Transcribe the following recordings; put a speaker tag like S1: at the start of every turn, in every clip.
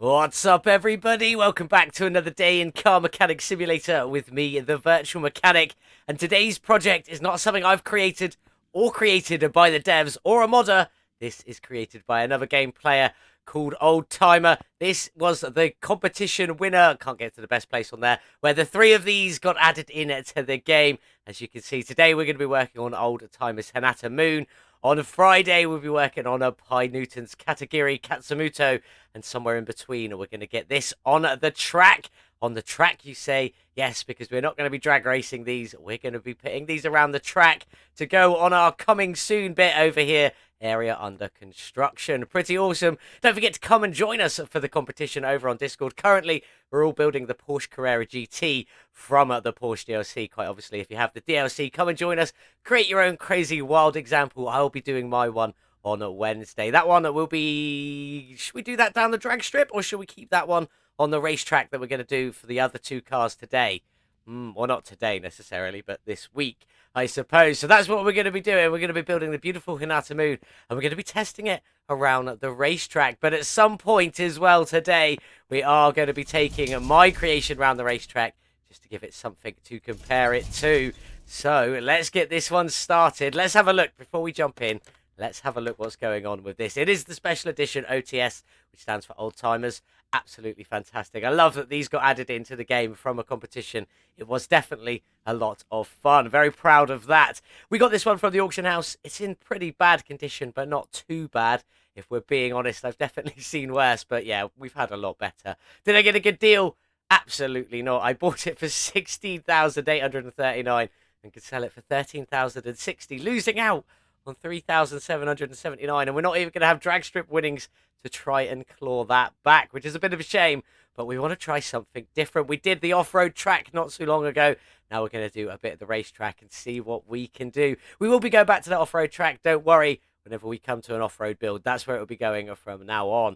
S1: What's up, everybody? Welcome back to another day in Car Mechanic Simulator with me, the Virtual Mechanic. And today's project is not something I've created or created by the devs or a modder. This is created by another game player called Old Timer. This was the competition winner. Can't get to the best place on there, where the three of these got added in to the game. As you can see, today we're going to be working on Old Timer's Hinata Moon. On Friday, we'll be working on a Pi Newton's Katagiri Katsumoto, and somewhere in between, we're going to get this on the track. On the track, you say? Yes, because we're not going to be drag racing these. We're going to be putting these around the track to go on our coming soon bit over here. Area under construction. Pretty awesome. Don't forget to come and join us for the competition over on Discord. Currently, we're all building the Porsche Carrera GT from the Porsche DLC. Quite obviously, if you have the DLC, come and join us. Create your own crazy, wild example. I'll be doing my one on a Wednesday. That one will be... Should we do that down the drag strip, or should we keep that one on the racetrack that we're going to do for the other two cars today? Well, not today necessarily, but this week, I suppose. So that's what we're going to be doing. We're going to be building the beautiful Hinata Moon, and we're going to be testing it around the racetrack. But at some point as well today, we are going to be taking my creation around the racetrack just to give it something to compare it to. So let's get this one started. Let's have a look before we jump in. Let's have a look what's going on with this. It is the special edition OTS, which stands for Old Timers. Absolutely fantastic. I love that these got added into the game from a competition. It was definitely a lot of fun. Very proud of that. We got this one from the auction house. It's in pretty bad condition, but not too bad. If we're being honest, I've definitely seen worse. But yeah, we've had a lot better. Did I get a good deal? Absolutely not. I bought it for 16,839 and could sell it for 13,060, losing out on 3,779, and we're not even going to have drag strip winnings to try and claw that back, which is a bit of a shame, but we want to try something different. We did the off-road track not so long ago. Now we're going to do a bit of the racetrack and see what we can do. We will be going back to that off-road track, don't worry. Whenever we come to an off-road build, that's where it will be going from now on.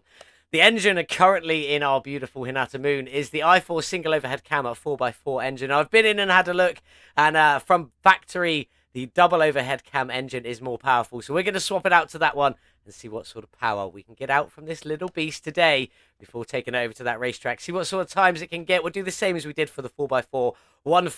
S1: The engine currently in our beautiful Hinata Moon is the i4 single overhead cam 4x4 engine. I've been in and had a look, and from factory, the double overhead cam engine is more powerful. So we're going to swap it out to that one and see what sort of power we can get out from this little beast today before taking it over to that racetrack. See what sort of times it can get. We'll do the same as we did for the 4x4. One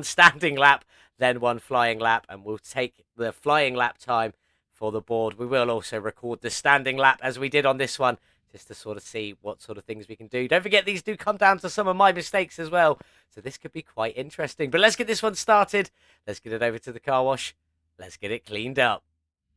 S1: standing lap, then one flying lap. And we'll take the flying lap time for the board. We will also record the standing lap as we did on this one, just to sort of see what sort of things we can do. Don't forget, these do come down to some of my mistakes as well. So this could be quite interesting. But let's get this one started. Let's get it over to the car wash. Let's get it cleaned up.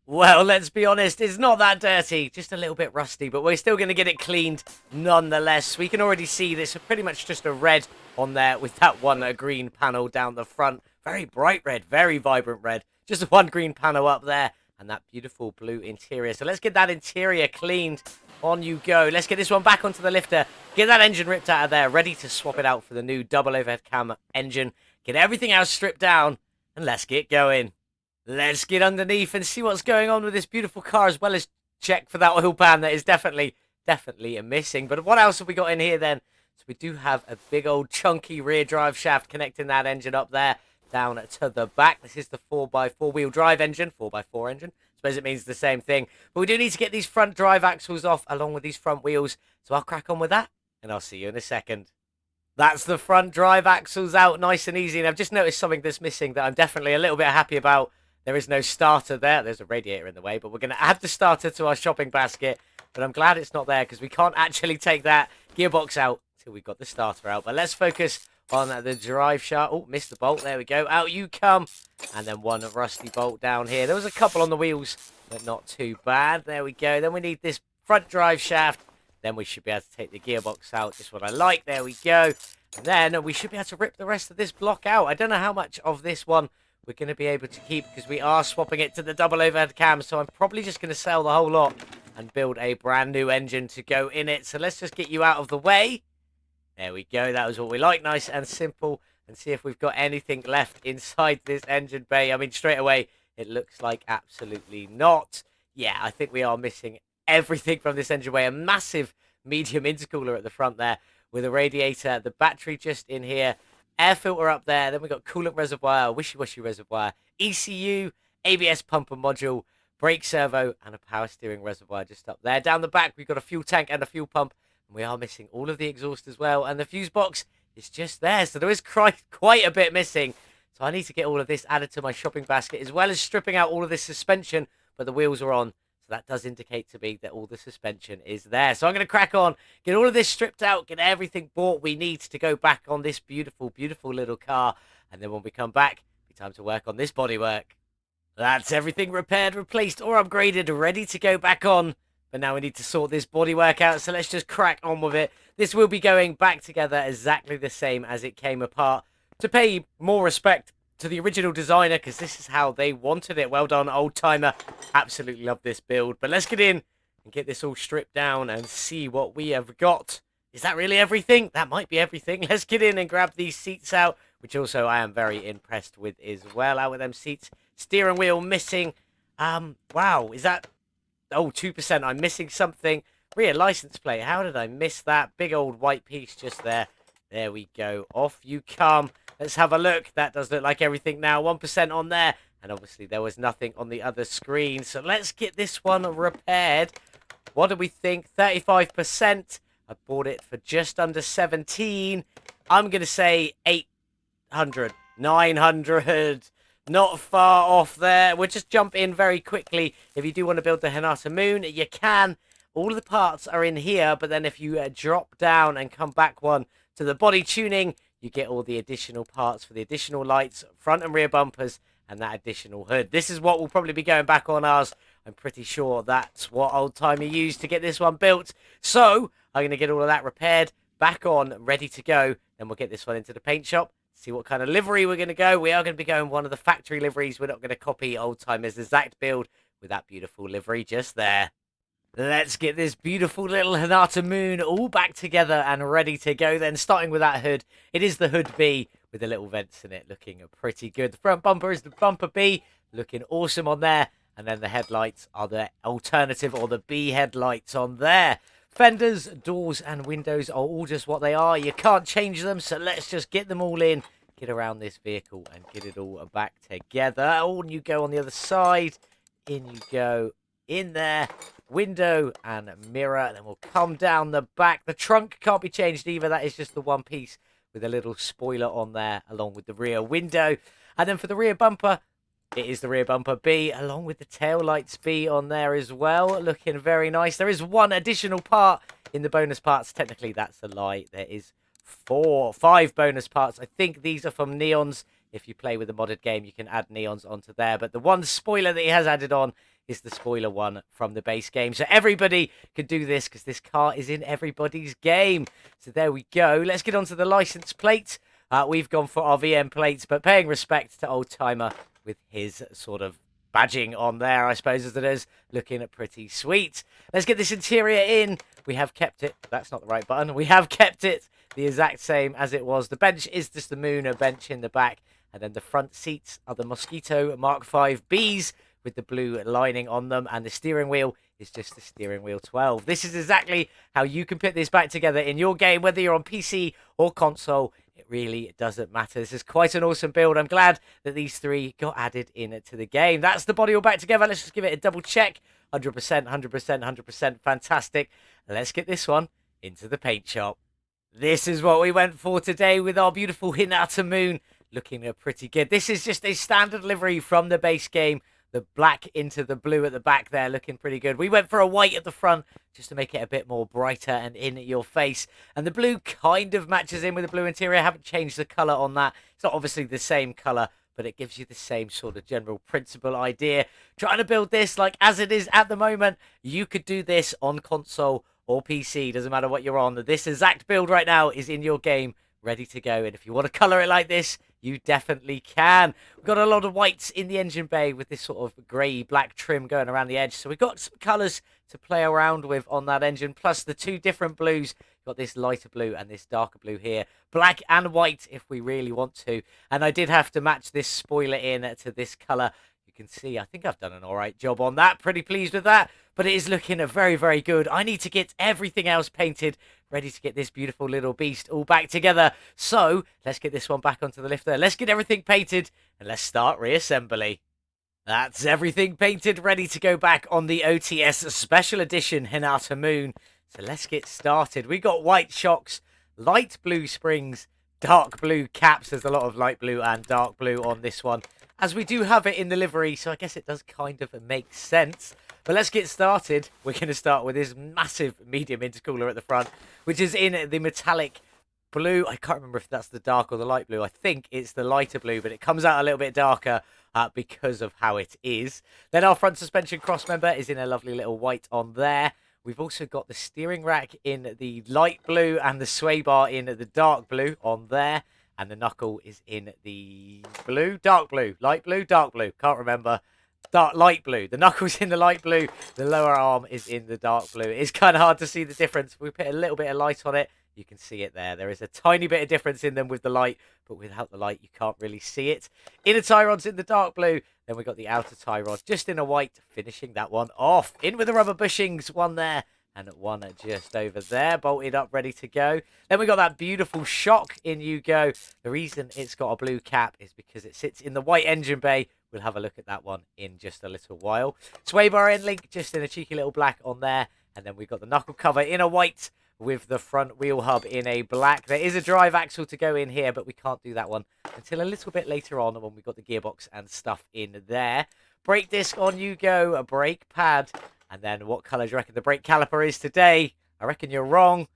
S1: Well, let's be honest, it's not that dirty. Just a little bit rusty, but we're still going to get it cleaned nonetheless. We can already see this pretty much just a red on there with that one green panel down the front. Very bright red, very vibrant red. Just one green panel up there and that beautiful blue interior. So let's get that interior cleaned. On you go. Let's get this one back onto the lifter. Get that engine ripped out of there. Ready to swap it out for the new double overhead cam engine. Get everything else stripped down. And let's get going. Let's get underneath and see what's going on with this beautiful car, as well as check for that oil pan that is definitely missing. But what else have we got in here then? So we do have a big old chunky rear drive shaft connecting that engine up there down to the back. This is the 4x4 wheel drive engine, 4x4 engine. Suppose it means the same thing, but we do need to get these front drive axles off along with these front wheels, so I'll crack on with that and I'll see you in a second. That's the front drive axles out nice and easy, and I've just noticed something that's missing that I'm definitely a little bit happy about. There is no starter there. There's a radiator in the way, but we're going to add the starter to our shopping basket, but I'm glad it's not there because we can't actually take that gearbox out until we've got the starter out. But let's focus on the drive shaft. Oh, missed the bolt. There we go. Out you come. And then one rusty bolt down here. There was a couple on the wheels, but not too bad. There we go. Then we need this front drive shaft. Then we should be able to take the gearbox out. Just what I like. There we go. And then we should be able to rip the rest of this block out. I don't know how much of this one we're going to be able to keep because we are swapping it to the double overhead cam. So I'm probably just going to sell the whole lot and build a brand new engine to go in it. So let's just get you out of the way. There we go. That was what we like. Nice and simple. And see if we've got anything left inside this engine bay. I mean, straight away, it looks like absolutely not. Yeah, I think we are missing everything from this engine bay. A massive medium intercooler at the front there with a radiator. The battery just in here. Air filter up there. Then we've got coolant reservoir, wishy-washy reservoir, ECU, ABS pumper module, brake servo, and a power steering reservoir just up there. Down the back, we've got a fuel tank and a fuel pump. We are missing all of the exhaust as well, and the fuse box is just there, so there is quite a bit missing. So I need to get all of this added to my shopping basket, as well as stripping out all of this suspension, but the wheels are on, so that does indicate to me that all the suspension is there. So I'm going to crack on, get all of this stripped out, get everything bought we need to go back on this beautiful, beautiful little car, and then when we come back, it's time to work on this bodywork. That's everything repaired, replaced, or upgraded, ready to go back on. But now we need to sort this bodywork out, so let's just crack on with it. This will be going back together exactly the same as it came apart, to pay more respect to the original designer, because this is how they wanted it. Well done, old timer. Absolutely love this build. But let's get in and get this all stripped down and see what we have got. Is that really everything? That might be everything. Let's get in and grab these seats out, which also I am very impressed with as well. Out with them seats. Steering wheel missing. Wow, is that... Oh, 2%. I'm missing something. Rear license plate. How did I miss that? Big old white piece just there. There we go. Off you come. Let's have a look. That does look like everything now. 1% on there. And obviously there was nothing on the other screen. So let's get this one repaired. What do we think? 35%. I bought it for just under 17. I'm going to say 800. 900. Not far off there. We'll just jump in very quickly. If you do want to build the Hinata Moon, you can. All of the parts are in here, but then if you drop down and come back one to the body tuning, you get all the additional parts for the additional lights, front and rear bumpers, and that additional hood. This is what will probably be going back on ours. I'm pretty sure that's what Old Timer used to get this one built. So I'm going to get all of that repaired, back on, ready to go. Then we'll get this one into the paint shop. See what kind of livery we're going to go. We are going to be going one of the factory liveries. We're not going to copy Old Timer's exact build with that beautiful livery just there. Let's get this beautiful little Hinata Moon all back together and ready to go then. Starting with that hood. It is the Hood B with the little vents in it, looking pretty good. The front bumper is the Bumper B, looking awesome on there. And then the headlights are the alternative, or the B headlights on there. Fenders, doors, and windows are all just what they are. You can't change them, so let's just get them all in, get around this vehicle, and get it all back together. On you go on the other side. In you go. In there. Window and mirror. And then we'll come down the back. The trunk can't be changed either. That is just the one piece with a little spoiler on there, along with the rear window. And then for the rear bumper, it is the rear bumper B, along with the tail lights B on there as well. Looking very nice. There is one additional part in the bonus parts. Technically, that's a lie. There is 5 bonus parts. I think these are from neons. If you play with a modded game, you can add neons onto there. But the one spoiler that he has added on is the spoiler one from the base game. So everybody can do this, because this car is in everybody's game. So there we go. Let's get onto the license plate. We've gone for our VM plates, but paying respect to Old Timer with his sort of badging on there, I suppose, as it is, looking pretty sweet. Let's get this interior in. We have kept it. That's not the right button. We have kept it the exact same as it was. The bench is just the Moon, a bench in the back. And then the front seats are the Mosquito Mark V Bs with the blue lining on them. And the steering wheel is just the steering wheel 12. This is exactly how you can put this back together in your game, whether you're on PC or console. It really doesn't matter. This is quite an awesome build. I'm glad that these 3 got added into the game. That's the body all back together. Let's just give it a double check. 100%, 100%, 100%. Fantastic. Let's get this one into the paint shop. This is what we went for today with our beautiful Hinata Moon. Looking pretty good. This is just a standard livery from the base game. The black into the blue at the back there, looking pretty good. We went for a white at the front just to make it a bit more brighter and in your face. And the blue kind of matches in with the blue interior. I haven't changed the colour on that. It's not obviously the same colour, but it gives you the same sort of general principle idea. Trying to build this like as it is at the moment. You could do this on console or PC. Doesn't matter what you're on. This exact build right now is in your game, ready to go. And if you want to colour it like this, you definitely can. We've got a lot of whites in the engine bay with this sort of grey-black trim going around the edge. So we've got some colours to play around with on that engine, plus the 2 different blues. We've got this lighter blue and this darker blue here. Black and white if we really want to. And I did have to match this spoiler in to this colour. You can see, I think I've done an alright job on that. Pretty pleased with that. But it is looking very, very good. I need to get everything else painted, ready to get this beautiful little beast all back together. So let's get this one back onto the lifter. Let's get everything painted and let's start reassembly. That's everything painted, ready to go back on the OTS Special Edition Hinata Moon. So let's get started. We got white shocks, light blue springs, dark blue caps. There's a lot of light blue and dark blue on this one, as we do have it in the livery, so I guess it does kind of make sense. But let's get started. We're going to start with this massive medium intercooler at the front, which is in the metallic blue. I can't remember if that's the dark or the light blue. I think it's the lighter blue, but it comes out a little bit darker because of how it is. Then our front suspension cross member is in a lovely little white on there. We've also got the steering rack in the light blue and the sway bar in the dark blue on there. And the knuckle is in the blue, dark blue, light blue, dark blue. Can't remember. Light blue. The knuckle's in the light blue. The lower arm is in the dark blue. It's kind of hard to see the difference. We put a little bit of light on it. You can see it there. There is a tiny bit of difference in them with the light, but without the light, you can't really see it. Inner tie rod's in the dark blue. Then we got the outer tie rod just in a white, finishing that one off. In with the rubber bushings, one there and one just over there, bolted up, ready to go. Then we got that beautiful shock in you go. The reason it's got a blue cap is because it sits in the white engine bay. We'll have a look at that one in just a little while. Sway bar end link just in a cheeky little black on there. And then we've got the knuckle cover in a white with the front wheel hub in a black. There is a drive axle to go in here, but we can't do that one until a little bit later on when we've got the gearbox and stuff in there. Brake disc on you go, a brake pad. And then what colour do you reckon the brake caliper is today? I reckon you're wrong.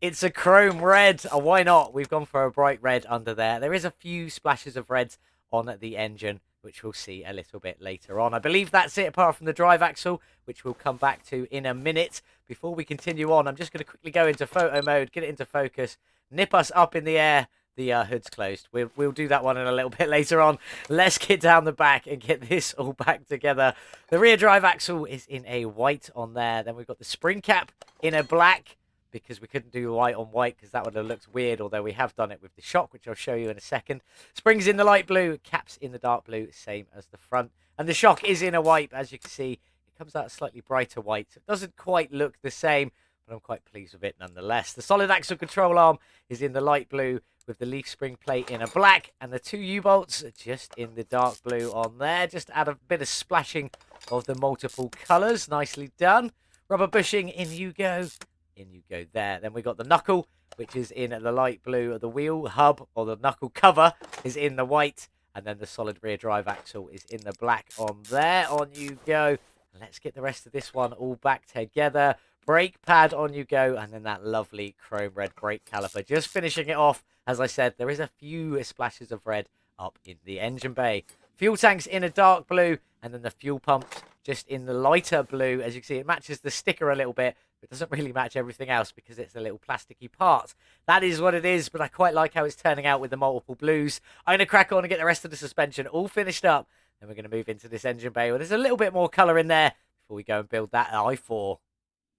S1: It's a chrome red. Oh, why not? We've gone for a bright red under there. There is a few splashes of red on the engine, which we'll see a little bit later on. I believe that's it, apart from the drive axle, which we'll come back to in a minute. Before we continue on, I'm just going to quickly go into photo mode, get it into focus, nip us up in the air. The hood's closed. We'll do that one in a little bit later on. Let's get down the back and get this all back together. The rear drive axle is in a white on there. Then we've got the spring cap in a black, because we couldn't do white on white because that would have looked weird, although we have done it with the shock, which I'll show you in a second. Springs in the light blue, caps in the dark blue, same as the front. And the shock is in a white, as you can see. It comes out a slightly brighter white. It doesn't quite look the same, but I'm quite pleased with it nonetheless. The solid axle control arm is in the light blue with the leaf spring plate in a black, and the two U-bolts are just in the dark blue on there. Just add a bit of splashing of the multiple colours. Nicely done. Rubber bushing, in you go. In you go there. Then we got the knuckle, which is in the light blue. The wheel hub, or the knuckle cover, is in the white. And then the solid rear drive axle is in the black on there. On you go. Let's get the rest of this one all back together. Brake pad, on you go. And then that lovely chrome red brake caliper. Just finishing it off. As I said, there is a few splashes of red up in the engine bay. Fuel tanks in a dark blue, and then the fuel pumps just in the lighter blue. As you can see, it matches the sticker a little bit. It doesn't really match everything else because it's a little plasticky part. That is what it is, but I quite like how it's turning out with the multiple blues. I'm going to crack on and get the rest of the suspension all finished up. Then we're going to move into this engine bay where there's a little bit more colour in there before we go and build that i4.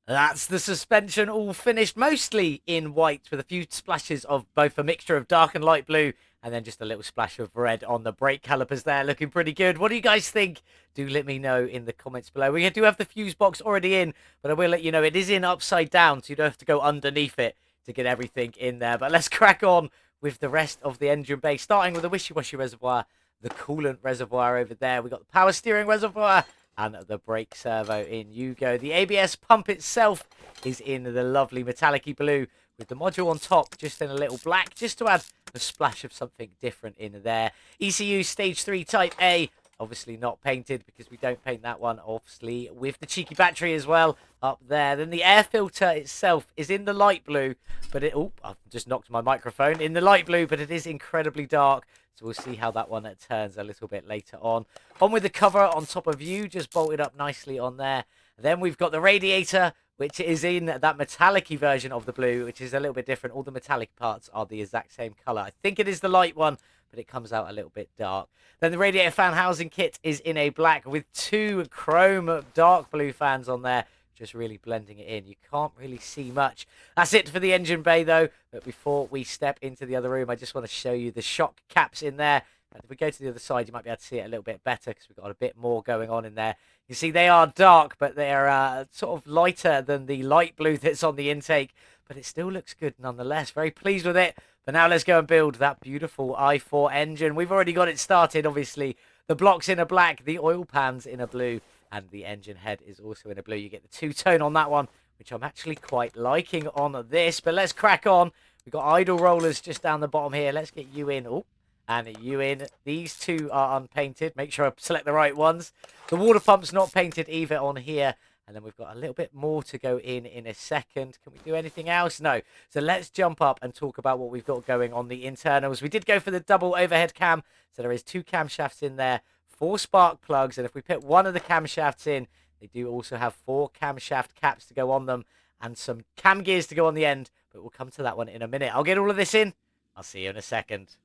S1: That's the suspension all finished, mostly in white, with a few splashes of both a mixture of dark and light blue, and then just a little splash of red on the brake calipers there, looking pretty good. What do you guys think? Do let me know in the comments below. We do have the fuse box already in, but I will let you know it is in upside down, so you don't have to go underneath it to get everything in there. But let's crack on with the rest of the engine bay, starting with the wishy-washy reservoir, the coolant reservoir over there. We've got the power steering reservoir, and the brake servo in you go. The ABS pump itself is in the lovely metallic-y blue with the module on top just in a little black, just to add a splash of something different in there. ECU stage 3 type A, obviously not painted because we don't paint that one, obviously, with the cheeky battery as well up there. Then the air filter itself is in the light blue, but I've just knocked my microphone. In the light blue, but it is incredibly dark. So we'll see how that one turns a little bit later on. On with the cover on top of you, just bolted up nicely on there. And then we've got the radiator, which is in that metallic-y version of the blue, which is a little bit different. All the metallic parts are the exact same colour. I think it is the light one, but it comes out a little bit dark. Then the radiator fan housing kit is in a black with two chrome dark blue fans on there, just really blending it in. You can't really see much. That's it for the engine bay, though. But before we step into the other room, I just want to show you the shock caps in there. And if we go to the other side, you might be able to see it a little bit better because we've got a bit more going on in there. You see, they are dark, but they're sort of lighter than the light blue that's on the intake. But it still looks good nonetheless. Very pleased with it. But now let's go and build that beautiful i4 engine. We've already got it started, obviously. The block's in a black, the oil pan's in a blue, and the engine head is also in a blue. You get the two-tone on that one, which I'm actually quite liking on this. But let's crack on. We've got idle rollers just down the bottom here. Let's get you in. Oh, and you in. These two are unpainted. Make sure I select the right ones. The water pump's not painted either on here. And then we've got a little bit more to go in a second. Can we do anything else? No. So let's jump up and talk about what we've got going on the internals. We did go for the double overhead cam. So there is 2 camshafts in there, 4 spark plugs. And if we put one of the camshafts in, they do also have 4 camshaft caps to go on them and some cam gears to go on the end. But we'll come to that one in a minute. I'll get all of this in. I'll see you in a second.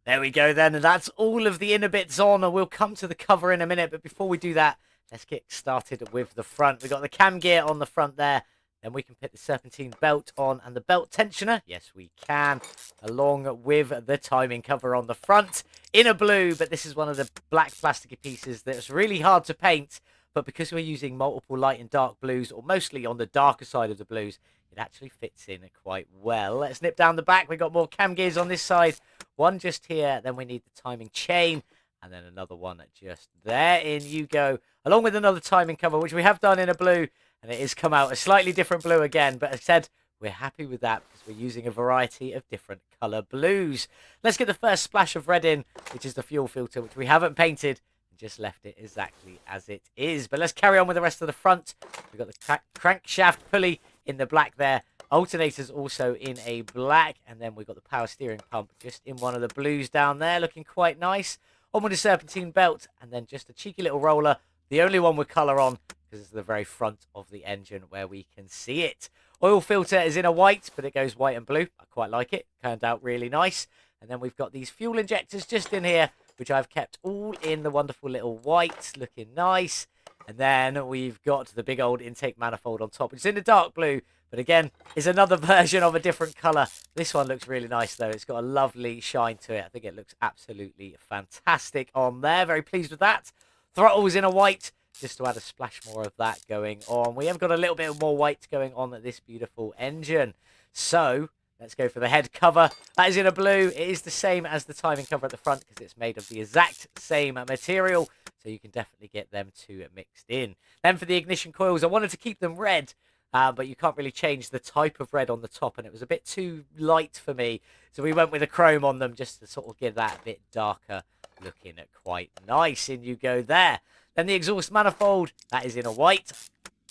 S1: There we go then. And that's all of the inner bits on. And we'll come to the cover in a minute. But before we do that, let's get started with the front. We've got the cam gear on the front there. Then we can put the serpentine belt on and the belt tensioner. Yes, we can. Along with the timing cover on the front in a blue. But this is one of the black plasticky pieces that's really hard to paint. But because we're using multiple light and dark blues, or mostly on the darker side of the blues, it actually fits in quite well. Let's nip down the back. We've got more cam gears on this side. One just here. Then we need the timing chain. And then another one just there. In you go. Along with another timing cover, which we have done in a blue. And it has come out a slightly different blue again. But as I said, we're happy with that because we're using a variety of different colour blues. Let's get the first splash of red in, which is the fuel filter, which we haven't painted. Just left it exactly as it is. But let's carry on with the rest of the front. We've got the crankshaft pulley in the black there. Alternators also in a black. And then we've got the power steering pump just in one of the blues down there. Looking quite nice. On with the serpentine belt. And then just a cheeky little roller. The only one with colour on because it's the very front of the engine where we can see it. Oil filter is in a white, but it goes white and blue. I quite like it. Turned out really nice. And then we've got these fuel injectors just in here, which I've kept all in the wonderful little white, looking nice. And then we've got the big old intake manifold on top, which is in the dark blue, but again, is another version of a different colour. This one looks really nice, though. It's got a lovely shine to it. I think it looks absolutely fantastic on there. Very pleased with that. Throttle's in a white, just to add a splash more of that going on. We have got a little bit more white going on at this beautiful engine. So let's go for the head cover. That is in a blue. It is the same as the timing cover at the front because it's made of the exact same material. So you can definitely get them two mixed in. Then for the ignition coils, I wanted to keep them red, but you can't really change the type of red on the top. And it was a bit too light for me. So we went with a chrome on them just to sort of give that a bit darker looking quite nice. In you go there. Then the exhaust manifold, that is in a white.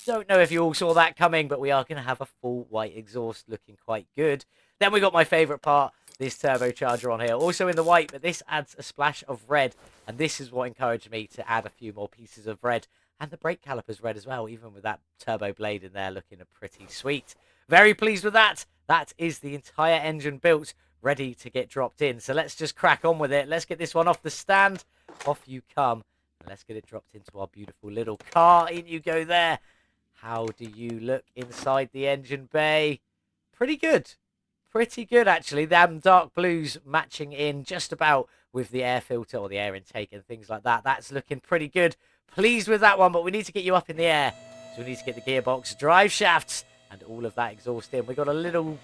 S1: Don't know if you all saw that coming, but we are going to have a full white exhaust looking quite good. Then we got my favourite part, this turbocharger on here. Also in the white, but this adds a splash of red. And this is what encouraged me to add a few more pieces of red. And the brake caliper's red as well, even with that turbo blade in there looking pretty sweet. Very pleased with that. That is the entire engine built, ready to get dropped in. So let's just crack on with it. Let's get this one off the stand. Off you come. And let's get it dropped into our beautiful little car. In you go there. How do you look inside the engine bay? Pretty good. Pretty good, actually. Them dark blues matching in just about with the air filter or the air intake and things like that. That's looking pretty good. Pleased with that one, but we need to get you up in the air. So we need to get the gearbox, drive shafts, and all of that exhaust in. We've got a little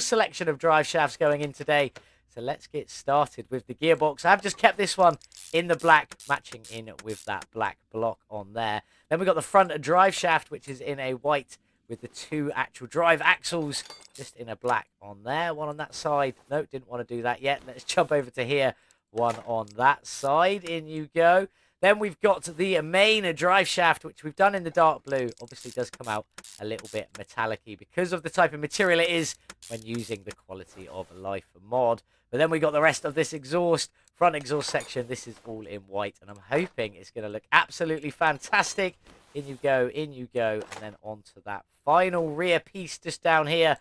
S1: selection of drive shafts going in today. So let's get started with the gearbox. I've just kept this one in the black, matching in with that black block on there. Then we've got the front drive shaft, which is in a white with the 2 actual drive axles just in a black on there. One on that side. No, didn't want to do that yet. Let's jump over to here. One on that side. In you go. Then we've got the main drive shaft, which we've done in the dark blue. Obviously does come out a little bit metallic-y because of the type of material it is when using the quality of life mod. But then we got the rest of this exhaust, front exhaust section. This is all in white, and I'm hoping it's going to look absolutely fantastic. In you go, and then onto that final rear piece just down here.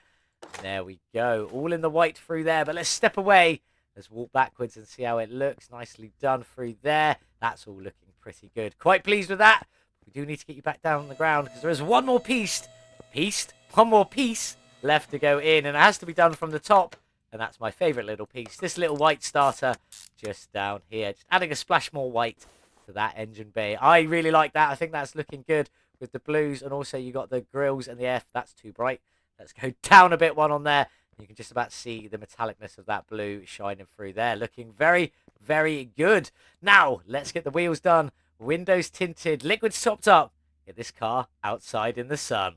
S1: And there we go, all in the white through there. But let's step away. Let's walk backwards and see how it looks. Nicely done through there. That's all looking pretty good. Quite pleased with that. We do need to get you back down on the ground because there is one more piece left to go in, and it has to be done from the top. And that's my favourite little piece. This little white starter just down here. Just adding a splash more white to that engine bay. I really like that. I think that's looking good with the blues. And also you got the grills and the air. That's too bright. Let's go down a bit one on there. You can just about see the metallicness of that blue shining through there. Looking very, very good. Now, let's get the wheels done. Windows tinted. Liquids topped up. Get this car outside in the sun.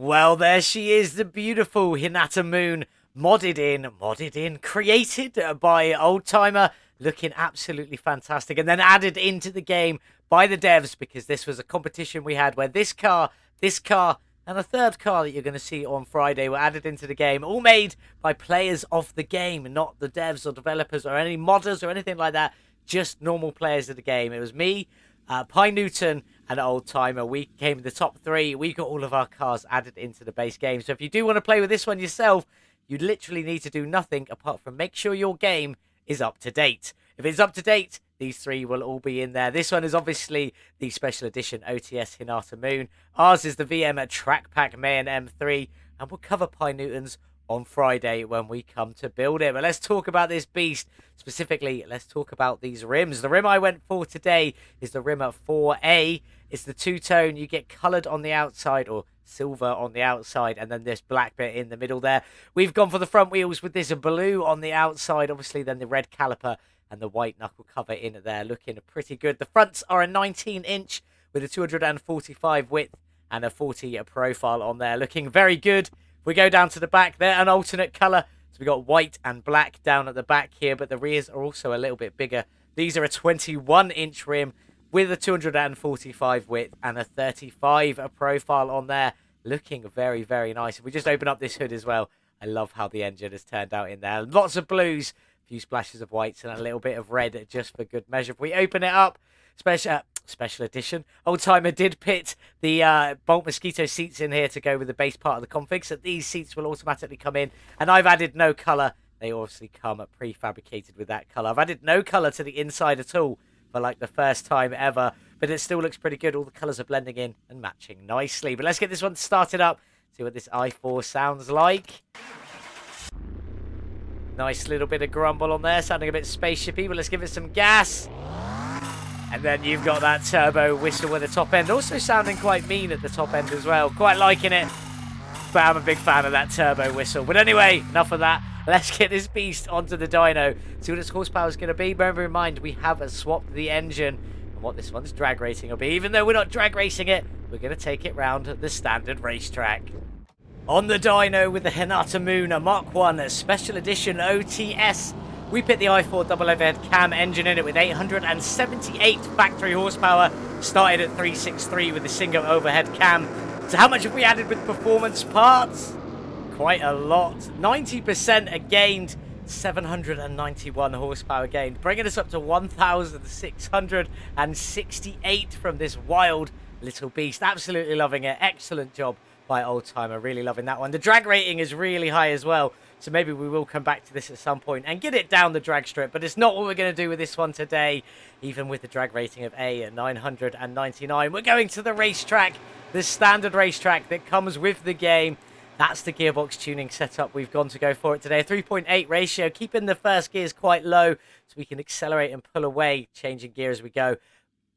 S1: Well, there she is, the beautiful Hinata Moon, modded in, created by Oldtimer, looking absolutely fantastic, and then added into the game by the devs, because this was a competition we had where this car, and a third car that you're going to see on Friday were added into the game, all made by players of the game, not the devs or developers or any modders or anything like that, just normal players of the game. It was me, Pi Newton, and Oldtimer. We came in the top 3. We got all of our cars added into the base game. So if you do want to play with this one yourself, you literally need to do nothing apart from make sure your game is up to date. If it's up to date, these 3 will all be in there. This one is obviously the special edition OTS Hinata Moon. Ours is the VM Track Pack Mayan M3, and we'll cover Pi Newton's on Friday when we come to build it. But let's talk about this beast. Specifically, let's talk about these rims. The rim I went for today is the rim at 4A. It's the two-tone. You get coloured on the outside, or silver on the outside, and then this black bit in the middle there. We've gone for the front wheels with this blue on the outside, obviously, then the red caliper and the white knuckle cover in there, looking pretty good. The fronts are a 19-inch with a 245 width and a 40 profile on there, looking very good. We go down to the back, they're an alternate colour. So we got white and black down at the back here, but the rears are also a little bit bigger. These are a 21-inch rim with a 245 width and a 35 profile on there. Looking very, very nice. If we just open up this hood as well, I love how the engine has turned out in there. Lots of blues, a few splashes of whites, and a little bit of red just for good measure. If we open it up, special edition, Oldtimer did pit the Bolt Mosquito seats in here to go with the base part of the config, so these seats will automatically come in, and I've added no colour. They obviously come prefabricated with that colour. I've added no colour to the inside at all for like the first time ever, but it still looks pretty good. All the colours are blending in and matching nicely. But let's get this one started up, see what this i4 sounds like. Nice little bit of grumble on there, sounding a bit spaceshipy, but let's give it some gas. And then you've got that turbo whistle at the top end, also sounding quite mean at the top end as well. Quite liking it, but I'm a big fan of that turbo whistle. But anyway, enough of that. Let's get this beast onto the dyno, see what its horsepower is going to be. Bear in mind, we have swapped the engine and what this one's drag rating will be. Even though we're not drag racing it, we're going to take it round the standard racetrack. On the dyno with the Hinata Moon, a Mark 1 Special Edition OTS. We put the i4 double overhead cam engine in it with 878 factory horsepower. Started at 363 with the single overhead cam. So how much have we added with performance parts? Quite a lot. 90% gained, 791 horsepower gained, bringing us up to 1,668 from this wild little beast. Absolutely loving it. Excellent job by Oldtimer. Really loving that one. The drag rating is really high as well, so maybe we will come back to this at some point and get it down the drag strip, but it's not what we're going to do with this one today. Even with the drag rating of A at 999, we're going to the racetrack, the standard racetrack that comes with the game. That's the gearbox tuning setup we've gone to go for it today. A 3.8 ratio, keeping the first gears quite low so we can accelerate and pull away, changing gear as we go.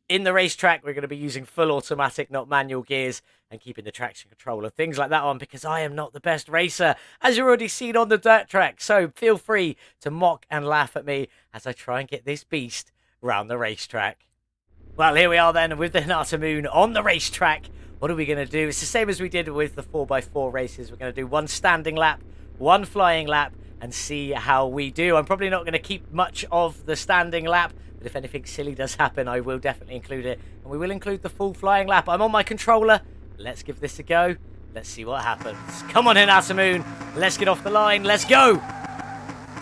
S1: In the racetrack, we're going to be using full automatic, not manual gears, and keeping the traction control and things like that on, because I am not the best racer, as you've already seen on the dirt track. So feel free to mock and laugh at me as I try and get this beast round the racetrack. Well, here we are then with the Hinata Moon on the racetrack. What are we going to do? It's the same as we did with the 4x4 races. We're going to do one standing lap, one flying lap, and see how we do. I'm probably not going to keep much of the standing lap, but if anything silly does happen, I will definitely include it. And we will include the full flying lap. I'm on my controller. Let's give this a go. Let's see what happens. Come on, Hinata Moon. Let's get off the line. Let's go.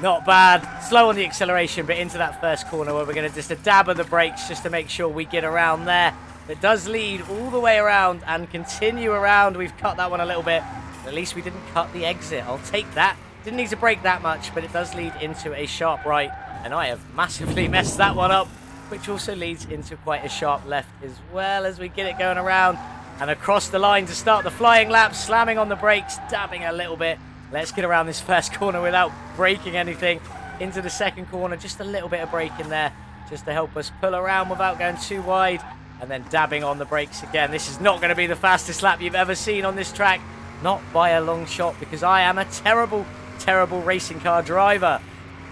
S1: Not bad. Slow on the acceleration, but into that first corner where we're going to just dab of the brakes just to make sure we get around there. It does lead all the way around and continue around. We've cut that one a little bit. At least we didn't cut the exit. I'll take that. Didn't need to brake that much, but it does lead into a sharp right. And I have massively messed that one up, which also leads into quite a sharp left as well as we get it going around. And across the line to start the flying lap, slamming on the brakes, dabbing a little bit. Let's get around this first corner without braking anything. Into the second corner, just a little bit of brake in there, just to help us pull around without going too wide. And then dabbing on the brakes again. This is not going to be the fastest lap you've ever seen on this track. Not by a long shot, because I am a terrible, terrible racing car driver.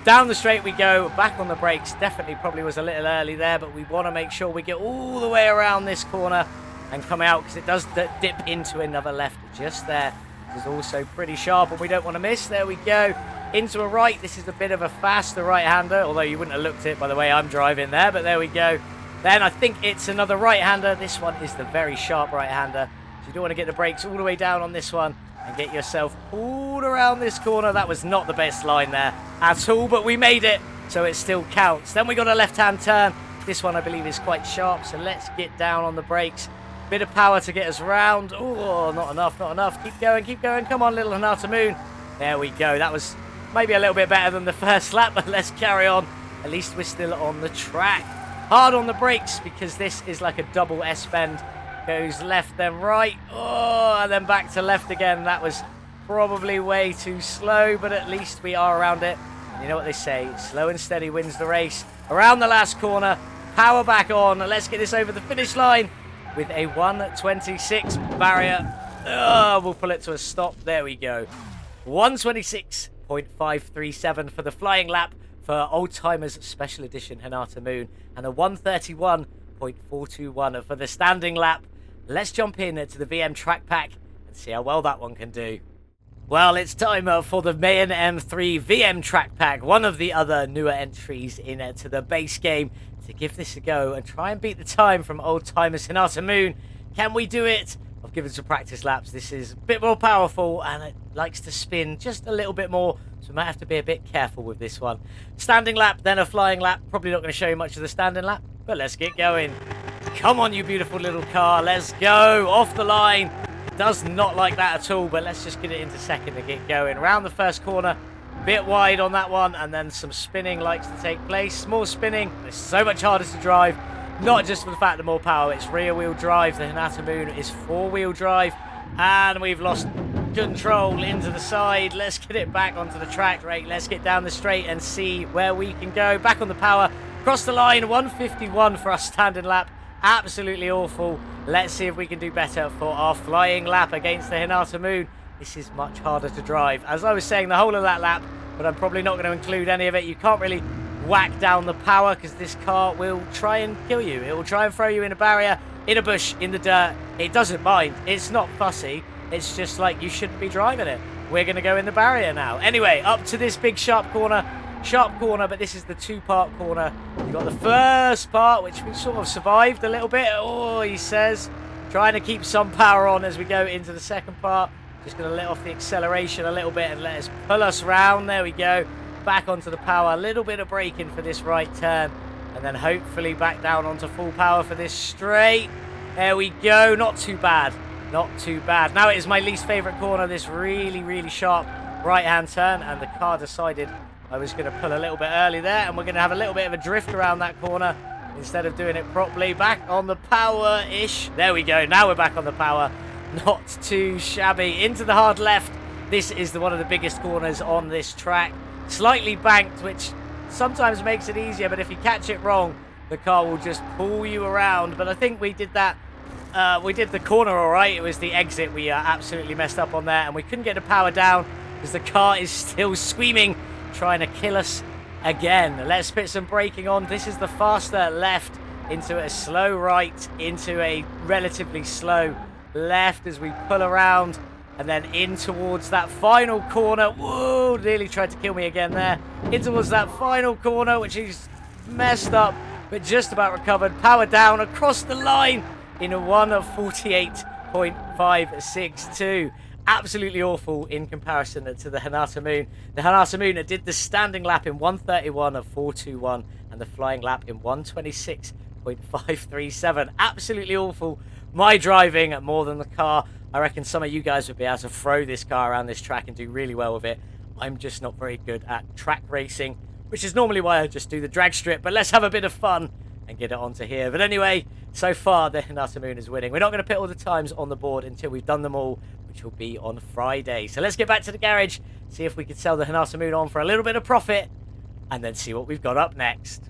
S1: Down the straight we go, back on the brakes. Definitely probably was a little early there, but we want to make sure we get all the way around this corner and come out, because it does dip into another left just there. This is also pretty sharp, and we don't want to miss. There we go. Into a right. This is a bit of a faster right-hander, although you wouldn't have looked at it by the way I'm driving there, but there we go. Then I think it's another right-hander. This one is the very sharp right-hander. So you don't want to get the brakes all the way down on this one and get yourself pulled around this corner. That was not the best line there at all, but we made it, so it still counts. Then we got a left-hand turn. This one I believe is quite sharp, so let's get down on the brakes. Bit of power to get us round. Oh, not enough, not enough. Keep going, keep going. Come on, little Hinata Moon. There we go. That was maybe a little bit better than the first lap, but let's carry on. At least we're still on the track. Hard on the brakes, because this is like a double S-bend. Goes left, then right. Oh, and then back to left again. That was probably way too slow, but at least we are around it. And you know what they say, slow and steady wins the race. Around the last corner, power back on. Let's get this over the finish line with a 1:26 barrier. Oh, we'll pull it to a stop. There we go. 1:26.537 for the flying lap for Old Timers Special Edition Hinata Moon, and a 1:31.421 for the standing lap. Let's jump in to the VM track pack and see how well that one can do. Well, it's time for the Mayan M3 VM track pack, one of the other newer entries into the base game, to give this a go and try and beat the time from Old Timers Hinata Moon. Can we do it? I've given some practice laps. This is a bit more powerful and it likes to spin just a little bit more, so we might have to be a bit careful with this one. Standing lap, then a flying lap. Probably not going to show you much of the standing lap, but let's get going. Come on, you beautiful little car. Let's go. Off the line. Does not like that at all, but let's just get it into second and get going. Around the first corner, bit wide on that one, and then some spinning likes to take place. More spinning. It's so much harder to drive, not just for the fact that more power. It's rear-wheel drive. The Hinata Moon is four-wheel drive, and we've lost control into the side. Let's get it back onto the track. Right, let's get down the straight and see where we can go. Back on the power. Cross the line. 1:51 for our standing lap. Absolutely awful. Let's see if we can do better for our flying lap against the Hinata Moon. This is much harder to drive. As I was saying, the whole of that lap, but I'm probably not going to include any of it. You can't really whack down the power, because this car will try and kill you. It will try and throw you in a barrier, in a bush, in the dirt. It doesn't mind. It's not fussy. It's just like you shouldn't be driving it. We're going to go in the barrier now. Anyway, up to this big sharp corner. Sharp corner, but this is the two-part corner. You've got the first part, which we sort of survived a little bit. Oh, he says. Trying to keep some power on as we go into the second part. Just going to let off the acceleration a little bit and let us pull us round. There we go. Back onto the power. A little bit of braking for this right turn. And then hopefully back down onto full power for this straight. There we go. Not too bad. Not too bad. Now it is my least favourite corner, this really, really sharp right-hand turn. And the car decided I was going to pull a little bit early there. And we're going to have a little bit of a drift around that corner instead of doing it properly. Back on the power-ish. There we go. Now we're back on the power. Not too shabby. Into the hard left. This is one of the biggest corners on this track. Slightly banked, which sometimes makes it easier, but if you catch it wrong, the car will just pull you around. But I think we did that. We did the corner all right. It was the exit we absolutely messed up on there, and we couldn't get the power down because the car is still screaming, trying to kill us again. Let's put some braking on. This is the faster left into a slow right, into a relatively slow left as we pull around, and then in towards that final corner. Whoa, nearly tried to kill me again there. In towards that final corner, which is messed up, but just about recovered. Power down across the line in a 1:48.562. Absolutely awful in comparison to the Hinata Moon. The Hinata Moon did the standing lap in 1:31.421 and the flying lap in 1:26.537. Absolutely awful. My driving more than the car. I reckon some of you guys would be able to throw this car around this track and do really well with it. I'm just not very good at track racing, which is normally why I just do the drag strip. But let's have a bit of fun and get it onto here. But anyway, so far the Hinata Moon is winning. We're not going to put all the times on the board until we've done them all, which will be on Friday. So let's get back to the garage, see if we can sell the Hinata Moon on for a little bit of profit, and then see what we've got up next.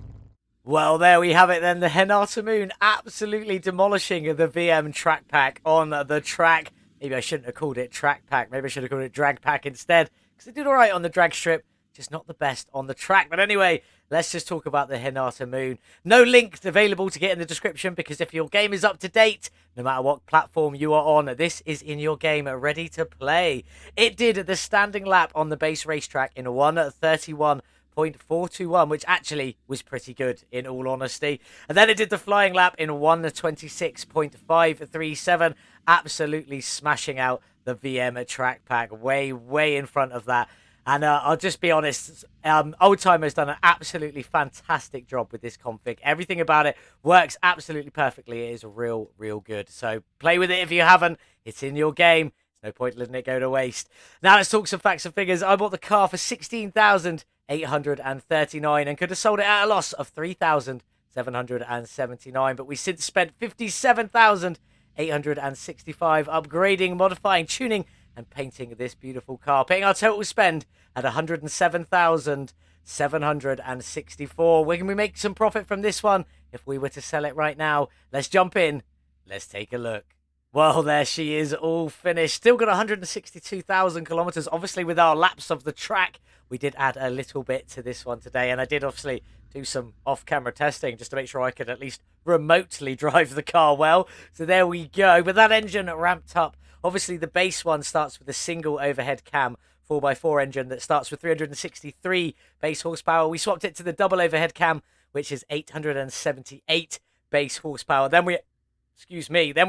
S1: Well, there we have it then. The Hinata Moon absolutely demolishing the VM track pack on the track. Maybe I shouldn't have called it track pack. Maybe I should have called it drag pack instead, because it did all right on the drag strip, just not the best on the track. But anyway, let's just talk about the Hinata Moon. No link available to get in the description, because if your game is up to date, no matter what platform you are on, this is in your game, ready to play. It did the standing lap on the base racetrack in 1:31.421, which actually was pretty good in all honesty. And then it did the flying lap in 1:26.537, absolutely smashing out the VM track pack, way in front of that. And I'll just be honest, Oldtimer has done an absolutely fantastic job with this config. Everything about it works absolutely perfectly. It is real good. So play with it if you haven't. It's in your game. There's no point letting it go to waste. Now let's talk some facts and figures. I bought the car for $16,839 and could have sold it at a loss of $3,779. But we since spent $57,865 upgrading, modifying, tuning, and painting this beautiful car, paying our total spend at $107,764. Where can we make some profit from this one if we were to sell it right now? Let's jump in. Let's take a look. Well, there she is, all finished. Still got 162,000 kilometers. Obviously, with our laps of the track, we did add a little bit to this one today, and I did obviously do some off-camera testing just to make sure I could at least remotely drive the car well. So there we go. But that engine ramped up. Obviously, the base one starts with a single overhead cam 4x4 engine that starts with 363 base horsepower. We swapped it to the double overhead cam, which is 878 base horsepower. Then we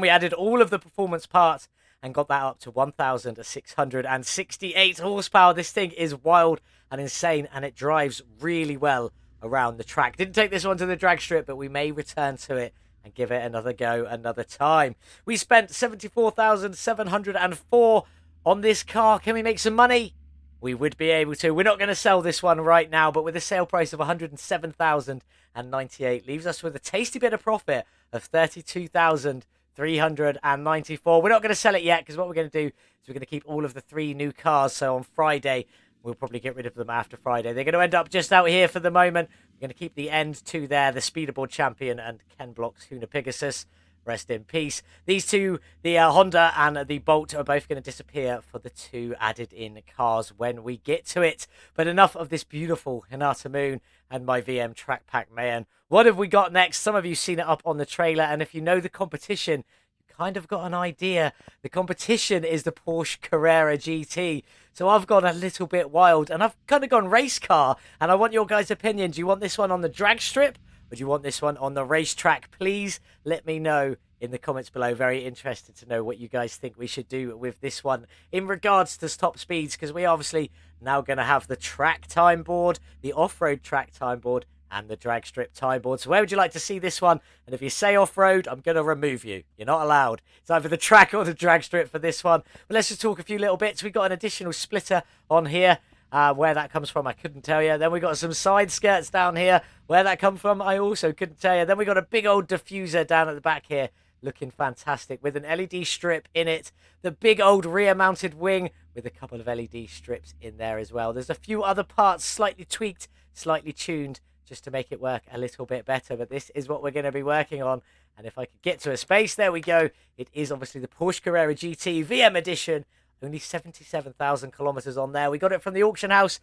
S1: added all of the performance parts and got that up to 1,668 horsepower. This thing is wild and insane, and it drives really well around the track. Didn't take this one to the drag strip, but we may return to it and give it another go another time. We spent $74,704 on this car. Can we make some money? We would be able to. We're not going to sell this one right now, but with a sale price of $107,098, leaves us with a tasty bit of profit of $32,394. We're not going to sell it yet, because what we're going to do is we're going to keep all of the 3 new cars. So on Friday, we'll probably get rid of them after Friday. They're going to end up just out here for the moment. We're going to keep the end 2 there, the Speederboard Champion and Ken Block's Huna Pegasus. Rest in peace. These 2, the Honda and the Bolt, are both going to disappear for the 2 added in cars when we get to it. But enough of this beautiful Hinata Moon and my VM track pack, man. What have we got next? Some of you seen it up on the trailer, and if you know the competition, you kind of got an idea. The competition is the Porsche Carrera GT. So I've gone a little bit wild, and I've kind of gone race car, and I want your guys' opinion. Do you want this one on the drag strip, or do you want this one on the racetrack? Please let me know in the comments below. Very interested to know what you guys think we should do with this one in regards to top speeds, because we obviously now going to have the track time board, the off-road track time board, and the drag strip time board. So where would you like to see this one? And if you say off-road, I'm going to remove you. You're not allowed. It's either the track or the drag strip for this one. But let's just talk a few little bits. We've got an additional splitter on here. Where that comes from, I couldn't tell you. Then we got some side skirts down here. Where that come from, I also couldn't tell you. Then we got a big old diffuser down at the back here, looking fantastic with an LED strip in it. The big old rear mounted wing with a couple of LED strips in there as well. There's a few other parts slightly tweaked, slightly tuned, just to make it work a little bit better. But this is what we're going to be working on. And if I could get to a space, there we go. It is obviously the Porsche Carrera GT VM edition. Only 77,000 kilometers on there. We got it from the auction house.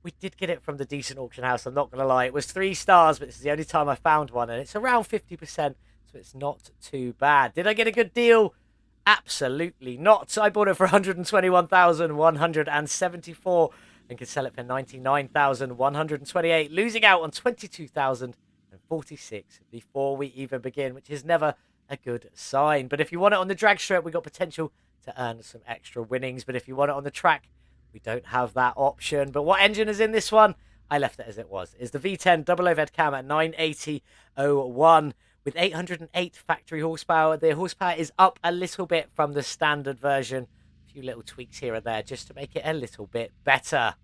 S1: We did get it from the decent auction house, I'm not going to lie. It was 3 stars, but this is the only time I found one. And it's around 50%, so it's not too bad. Did I get a good deal? Absolutely not. I bought it for $121,174 and could sell it for $99,128, losing out on $22,046 before we even begin, which is never a good sign. But if you want it on the drag strip, we got potential to earn some extra winnings. But if you want it on the track, we don't have that option. But what engine is in this one? I left it as it was. It's the V10 double overhead cam at 980/01 with 808 factory horsepower. The horsepower is up a little bit from the standard version. A few little tweaks here and there just to make it a little bit better.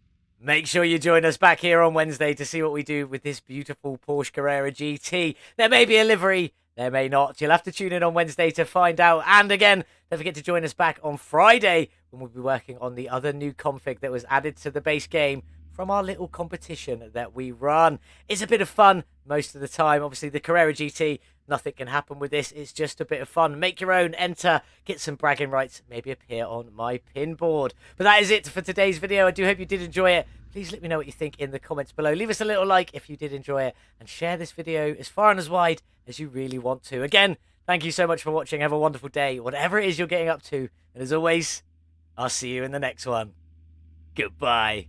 S1: Make sure you join us back here on Wednesday to see what we do with this beautiful Porsche Carrera GT. There may be a livery, there may not. You'll have to tune in on Wednesday to find out. And again, don't forget to join us back on Friday when we'll be working on the other new config that was added to the base game from our little competition that we run. It's a bit of fun most of the time. Obviously, the Carrera GT, nothing can happen with this. It's just a bit of fun. Make your own, enter, get some bragging rights, maybe appear on my pin board. But that is it for today's video. I do hope you did enjoy it. Please let me know what you think in the comments below. Leave us a little like if you did enjoy it, and share this video as far and as wide as you really want to. Again, thank you so much for watching. Have a wonderful day, whatever it is you're getting up to. And as always, I'll see you in the next one. Goodbye.